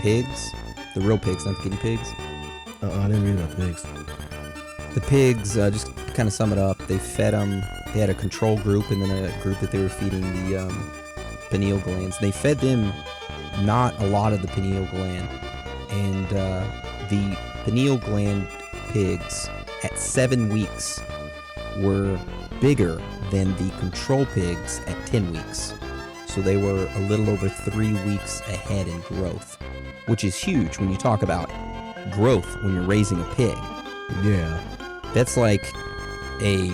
pigs, the real pigs, not the guinea pigs. I didn't read about pigs. The pigs, just kind of sum it up, they fed them, they had a control group and then a group that they were feeding the pineal glands. They fed them not a lot of the pineal gland, and the pineal gland pigs at 7 weeks were bigger than the control pigs at 10 weeks. So they were a little over 3 weeks ahead in growth, which is huge when you talk about growth when you're raising a pig. Yeah. That's like a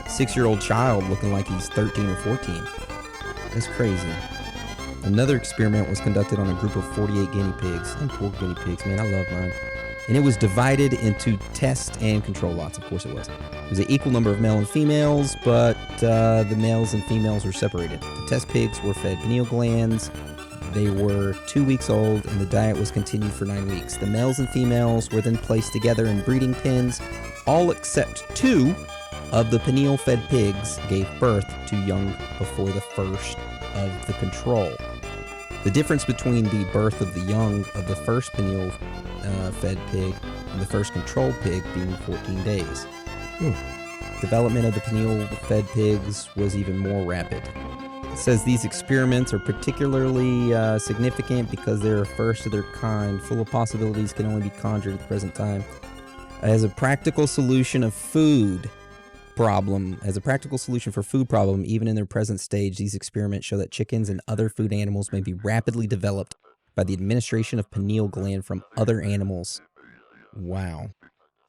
6-year-old child looking like he's 13 or 14. That's crazy. Another experiment was conducted on a group of 48 guinea pigs. And poor guinea pigs, man, I love mine. And it was divided into test and control lots. Of course it was. It was an equal number of male and females, but the males and females were separated. The test pigs were fed pineal glands. They were 2 weeks old, and the diet was continued for 9 weeks. The males and females were then placed together in breeding pens. All except 2 of the pineal-fed pigs gave birth to young before the first of the control. The difference between the birth of the young of the first pineal-fed pig and the first control pig being 14 days. Development of the pineal-fed pigs was even more rapid. It says these experiments are particularly significant because they're a first of their kind. Full of possibilities can only be conjured at the present time. As a practical solution for food problem, even in their present stage, these experiments show that chickens and other food animals may be rapidly developed by the administration of pineal gland from other animals. Wow.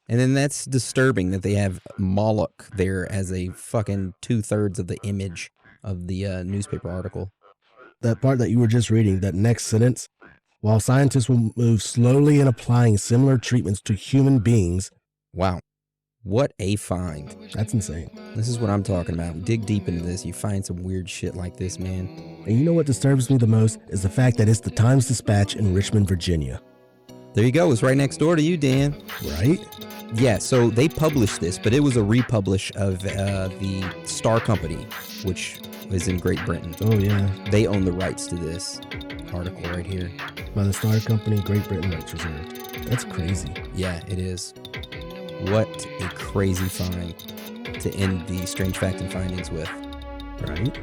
And then that's disturbing that they have Moloch there as a fucking 2/3 of the image of the newspaper article. That part that you were just reading, that next sentence, while scientists will move slowly in applying similar treatments to human beings. Wow. What a find. That's insane. This is what I'm talking about. Dig deep into this. You find some weird shit like this, man. And you know what disturbs me the most is the fact that it's the Times-Dispatch in Richmond, Virginia. There you go. It's right next door to you, Dan. Right? Yeah, so they published this, but it was a republish of the Star Company, which is in Great Britain. Oh, yeah. They own the rights to this article right here. By the Star Company, Great Britain rights reserved. That's crazy. Yeah, it is. What a crazy find to end the Strange Fact and Findings with. Right?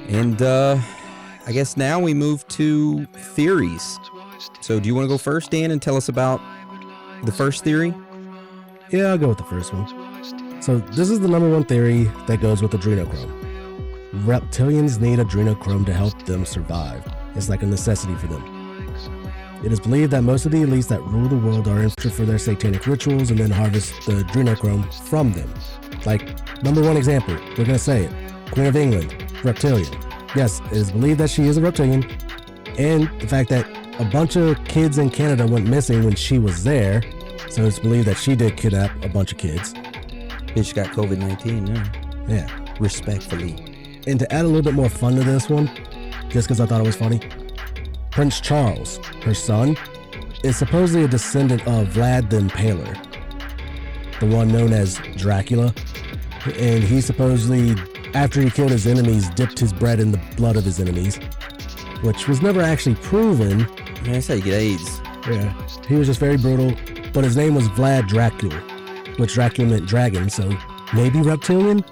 And I guess now we move to theories. So do you want to go first, Dan, and tell us about the first theory? Yeah, I'll go with the first one. So this is the number one theory that goes with adrenochrome. Reptilians need adrenochrome to help them survive. It's like a necessity for them. It is believed that most of the elites that rule the world are infiltrated for their satanic rituals and then harvest the adrenochrome from them. Like, number one example, we're going to say it. Queen of England, reptilian. Yes, it is believed that she is a reptilian. And the fact that a bunch of kids in Canada went missing when she was there. So it's believed that she did kidnap a bunch of kids. Bitch got COVID-19, yeah. Yeah. Respectfully. And to add a little bit more fun to this one, just because I thought it was funny, Prince Charles, her son, is supposedly a descendant of Vlad the Impaler, the one known as Dracula. And he supposedly, after he killed his enemies, dipped his bread in the blood of his enemies, which was never actually proven. Man, that's how you get AIDS. Yeah, he was just very brutal, but his name was Vlad Dracula, which Dracula meant dragon, so maybe reptilian?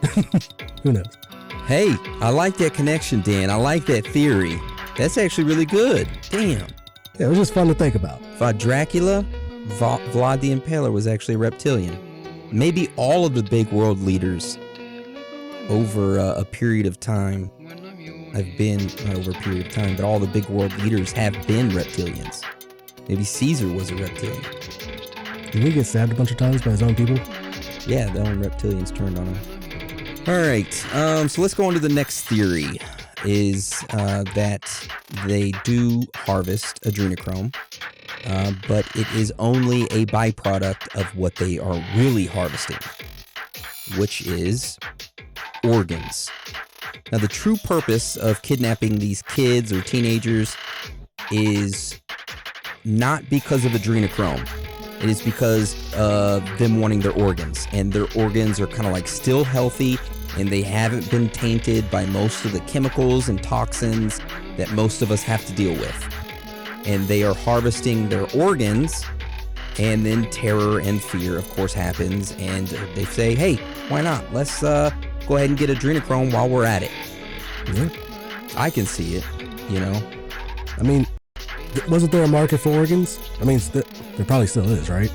Who knows? Hey, I like that connection, Dan. I like that theory. That's actually really good. Damn. Yeah, it was just fun to think about. Dracula, Vlad the Impaler was actually a reptilian. Maybe all of the big world leaders over a period of time have been, not over a period of time, but all the big world leaders have been reptilians. Maybe Caesar was a reptilian. Did he get stabbed a bunch of times by his own people? Yeah, the own reptilians turned on him. All right, so let's go on to the next theory, is that they do harvest adrenochrome, but it is only a byproduct of what they are really harvesting, which is organs. Now, the true purpose of kidnapping these kids or teenagers is not because of adrenochrome. It is because of them wanting their organs, and their organs are kind of like still healthy, and they haven't been tainted by most of the chemicals and toxins that most of us have to deal with. And they are harvesting their organs, and then terror and fear, of course, happens, and they say, hey, why not? Let's go ahead and get adrenochrome while we're at it. Yeah. I can see it, you know? I mean, wasn't there a market for organs? I mean, there probably still is, right?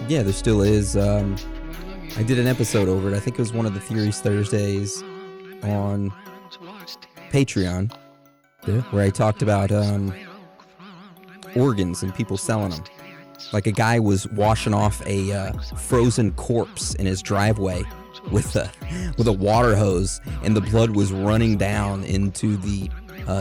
Yeah, there still is. I did an episode over it. I think it was one of the Theories Thursdays on Patreon, where I talked about organs and people selling them. Like a guy was washing off a frozen corpse in his driveway with a water hose, and the blood was running down into the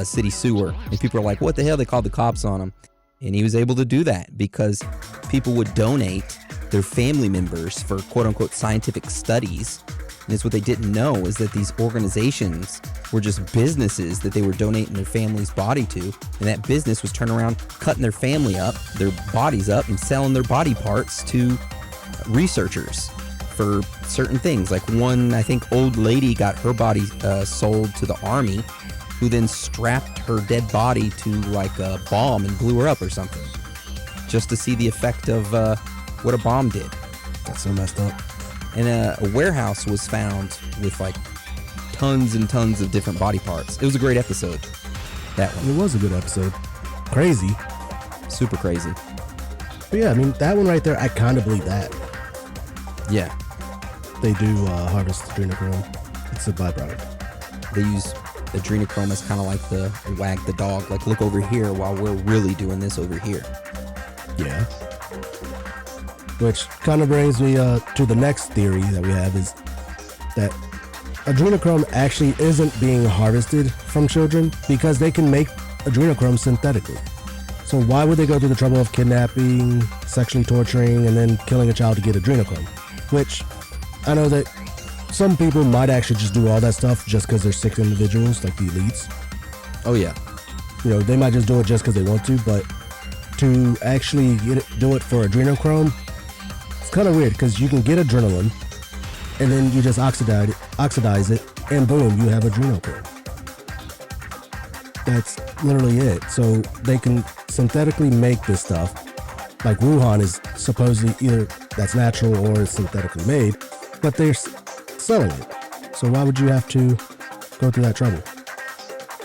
city sewer. And people are like, what the hell? They called the cops on him. And he was able to do that because people would donate their family members for quote-unquote scientific studies. And it's what they didn't know is that these organizations were just businesses that they were donating their family's body to. And that business was turning around, cutting their family up, their bodies up, and selling their body parts to researchers for certain things. Like one, I think, old lady got her body sold to the army, who then strapped her dead body to like a bomb and blew her up or something, just to see the effect of what a bomb did. That's so messed up. And a warehouse was found with like tons and tons of different body parts. It was a great episode, that one. It was a good episode. Crazy. Super crazy. But yeah, I mean, that one right there, I kind of believe that. Yeah. They do harvest adrenochrome. It's a byproduct. They use adrenochrome as kind of like the wag the dog, like look over here while we're really doing this over here. Yeah. Which kind of brings me to the next theory that we have, is that adrenochrome actually isn't being harvested from children because they can make adrenochrome synthetically. So why would they go through the trouble of kidnapping, sexually torturing, and then killing a child to get adrenochrome? Which I know that some people might actually just do all that stuff just because they're sick individuals, like the elites. Oh yeah. You know, they might just do it just because they want to, but to actually do it for adrenochrome, it's kind of weird because you can get adrenaline and then you just oxidize it, and boom, you have adrenochrome. That's literally it. So they can synthetically make this stuff. Like Wuhan is supposedly either that's natural or is synthetically made, but they're selling it. So why would you have to go through that trouble?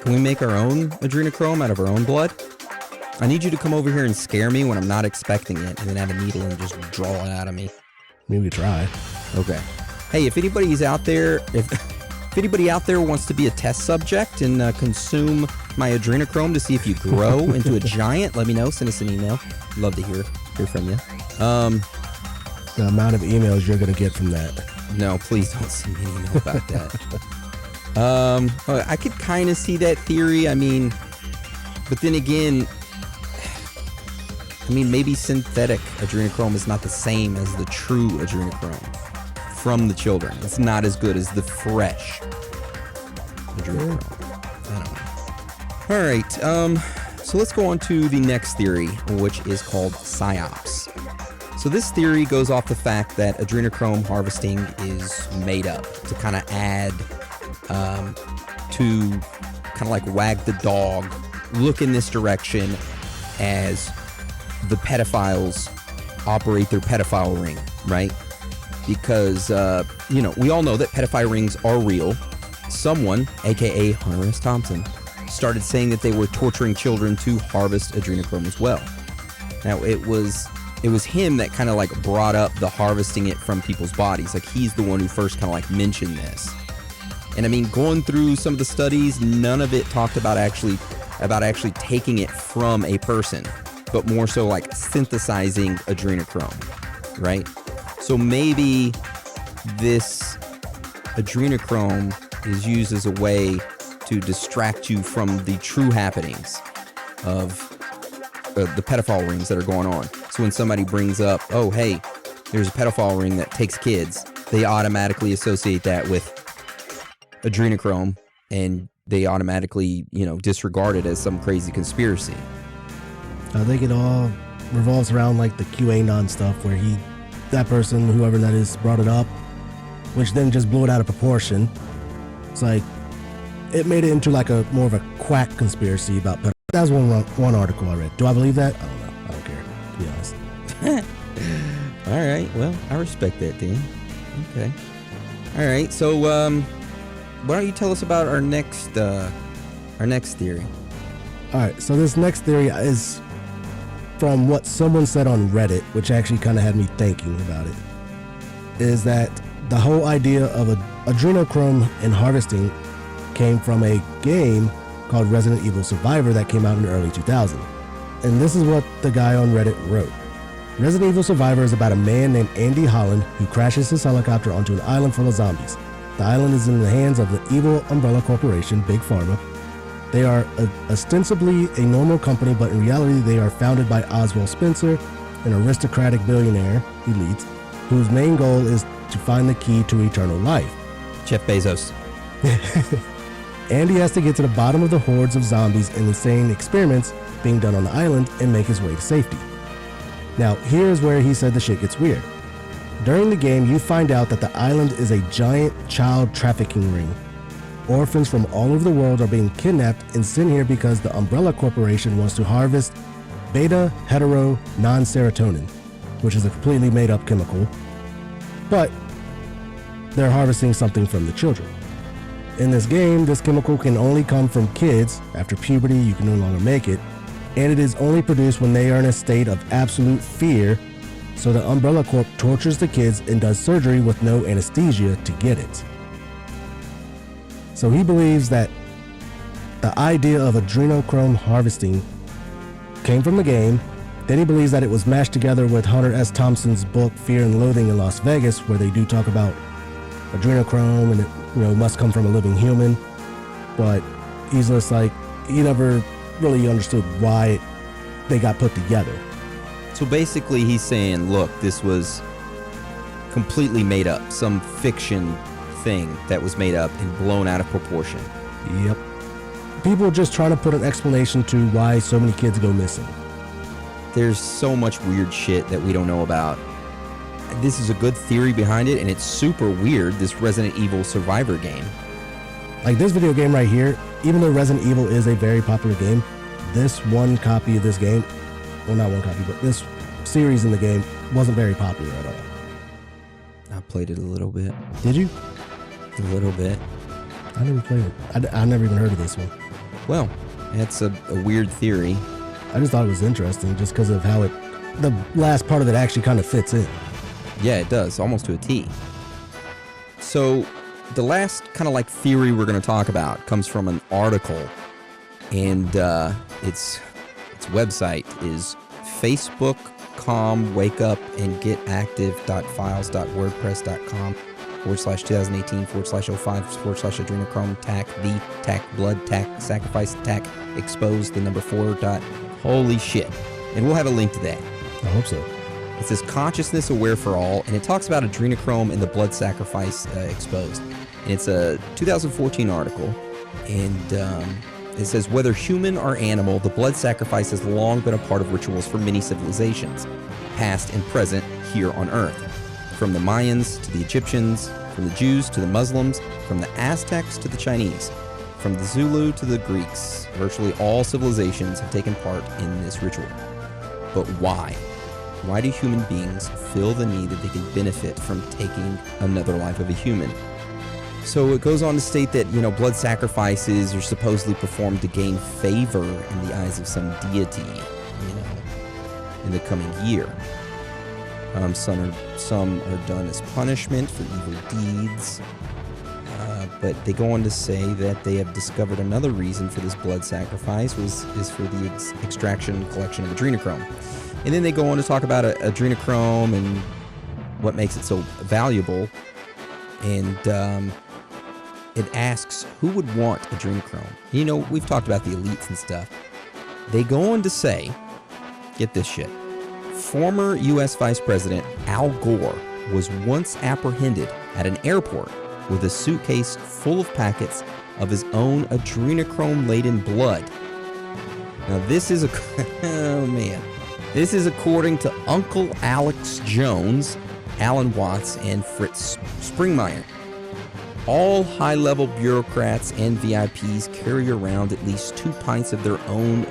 Can we make our own adrenochrome out of our own blood? I need you to come over here and scare me when I'm not expecting it, and then have a needle and just draw it out of me. Maybe try. Okay. Hey, if anybody's out there, if anybody out there wants to be a test subject and consume my adrenochrome to see if you grow into a giant, let me know. Send us an email. Love to hear from you. The amount of emails you're gonna get from that. No, please don't send me an email about that. I could kind of see that theory. I mean, but then again, I mean, maybe synthetic adrenochrome is not the same as the true adrenochrome from the children. It's not as good as the fresh adrenochrome. I don't know. All right. So let's go on to the next theory, which is called PSYOPs. So this theory goes off the fact that adrenochrome harvesting is made up to kind of add to kind of like wag the dog, look in this direction as the pedophiles operate their pedophile ring, right? Because, we all know that pedophile rings are real. Someone, aka Hunter S. Thompson, started saying that they were torturing children to harvest adrenochrome as well. Now, it was him that kind of like brought up the harvesting it from people's bodies. Like, he's the one who first kind of like mentioned this. And I mean, going through some of the studies, none of it talked about actually taking it from a person, but more so like synthesizing adrenochrome, right? So maybe this adrenochrome is used as a way to distract you from the true happenings of the pedophile rings that are going on. So when somebody brings up, oh, hey, there's a pedophile ring that takes kids, they automatically associate that with adrenochrome, and they automatically, disregard it as some crazy conspiracy. I think it all revolves around like the QAnon stuff where that person, whoever that is, brought it up, which then just blew it out of proportion. It's like, it made it into like a more of a quack conspiracy about pedophilia. That was one article I read. Do I believe that? I don't know. I don't care, to be honest. All right. Well, I respect that, Dan. Okay. All right. So, why don't you tell us about our next theory? All right. So this next theory is from what someone said on Reddit, which actually kind of had me thinking about it, is that the whole idea of adrenochrome and harvesting came from a game called Resident Evil Survivor that came out in the early 2000s. And this is what the guy on Reddit wrote. Resident Evil Survivor is about a man named Andy Holland who crashes his helicopter onto an island full of zombies. The island is in the hands of the evil Umbrella Corporation, Big Pharma. They are ostensibly a normal company, but in reality they are founded by Oswald Spencer, an aristocratic billionaire he leads, whose main goal is to find the key to eternal life. Jeff Bezos. Andy has to get to the bottom of the hordes of zombies and insane experiments being done on the island and make his way to safety. Now, here's where he said the shit gets weird. During the game, you find out that the island is a giant child trafficking ring. Orphans from all over the world are being kidnapped and sent here because the Umbrella Corporation wants to harvest beta-hetero-non-serotonin, which is a completely made-up chemical, but they're harvesting something from the children. In this game, this chemical can only come from kids. After puberty, you can no longer make it, and it is only produced when they are in a state of absolute fear, so the Umbrella Corp tortures the kids and does surgery with no anesthesia to get it. So he believes that the idea of adrenochrome harvesting came from the game. Then he believes that it was mashed together with Hunter S. Thompson's book Fear and Loathing in Las Vegas, where they do talk about adrenochrome and it must come from a living human. But he's just like, he never really understood why they got put together. So basically he's saying, look, this was completely made up, some fiction thing that was made up and blown out of proportion. Yep. People are just trying to put an explanation to why so many kids go missing. There's so much weird shit that we don't know about. This is a good theory behind it, and it's super weird, this Resident Evil Survivor game. Like this video game right here, even though Resident Evil is a very popular game, this one copy of this game, well, not one copy, but this series in the game wasn't very popular at all. I played it a little bit. Did you? A little bit. I never played it. I never even heard of this one. Well, that's a weird theory. I just thought it was interesting just because of how the last part of it actually kind of fits in. Yeah, it does, almost to a T. So, the last kind of like theory we're going to talk about comes from an article, and its website is facebook.com/wakeupandgetaactive.files.wordpress.com/2018/05/adrenochrome blood sacrifice expose 4. Holy shit. And we'll have a link to that. I hope so. It says consciousness aware for all, and it talks about adrenochrome and the blood sacrifice exposed. And it's a 2014 article, and it says whether human or animal, the blood sacrifice has long been a part of rituals for many civilizations, past and present here on Earth. From the Mayans to the Egyptians, from the Jews to the Muslims, from the Aztecs to the Chinese, from the Zulu to the Greeks, virtually all civilizations have taken part in this ritual. But why? Why do human beings feel the need that they can benefit from taking another life of a human? So it goes on to state that, blood sacrifices are supposedly performed to gain favor in the eyes of some deity, in the coming year. Some are done as punishment for evil deeds. But they go on to say that they have discovered another reason for this blood sacrifice is for the extraction and collection of adrenochrome. And then they go on to talk about adrenochrome and what makes it so valuable. And it asks, who would want adrenochrome? We've talked about the elites and stuff. They go on to say, get this shit, former U.S. Vice President Al Gore was once apprehended at an airport with a suitcase full of packets of his own adrenochrome-laden blood. Now this is oh man. This is according to Uncle Alex Jones, Alan Watts, and Fritz Springmeier. All high-level bureaucrats and VIPs carry around at least 2 pints of their own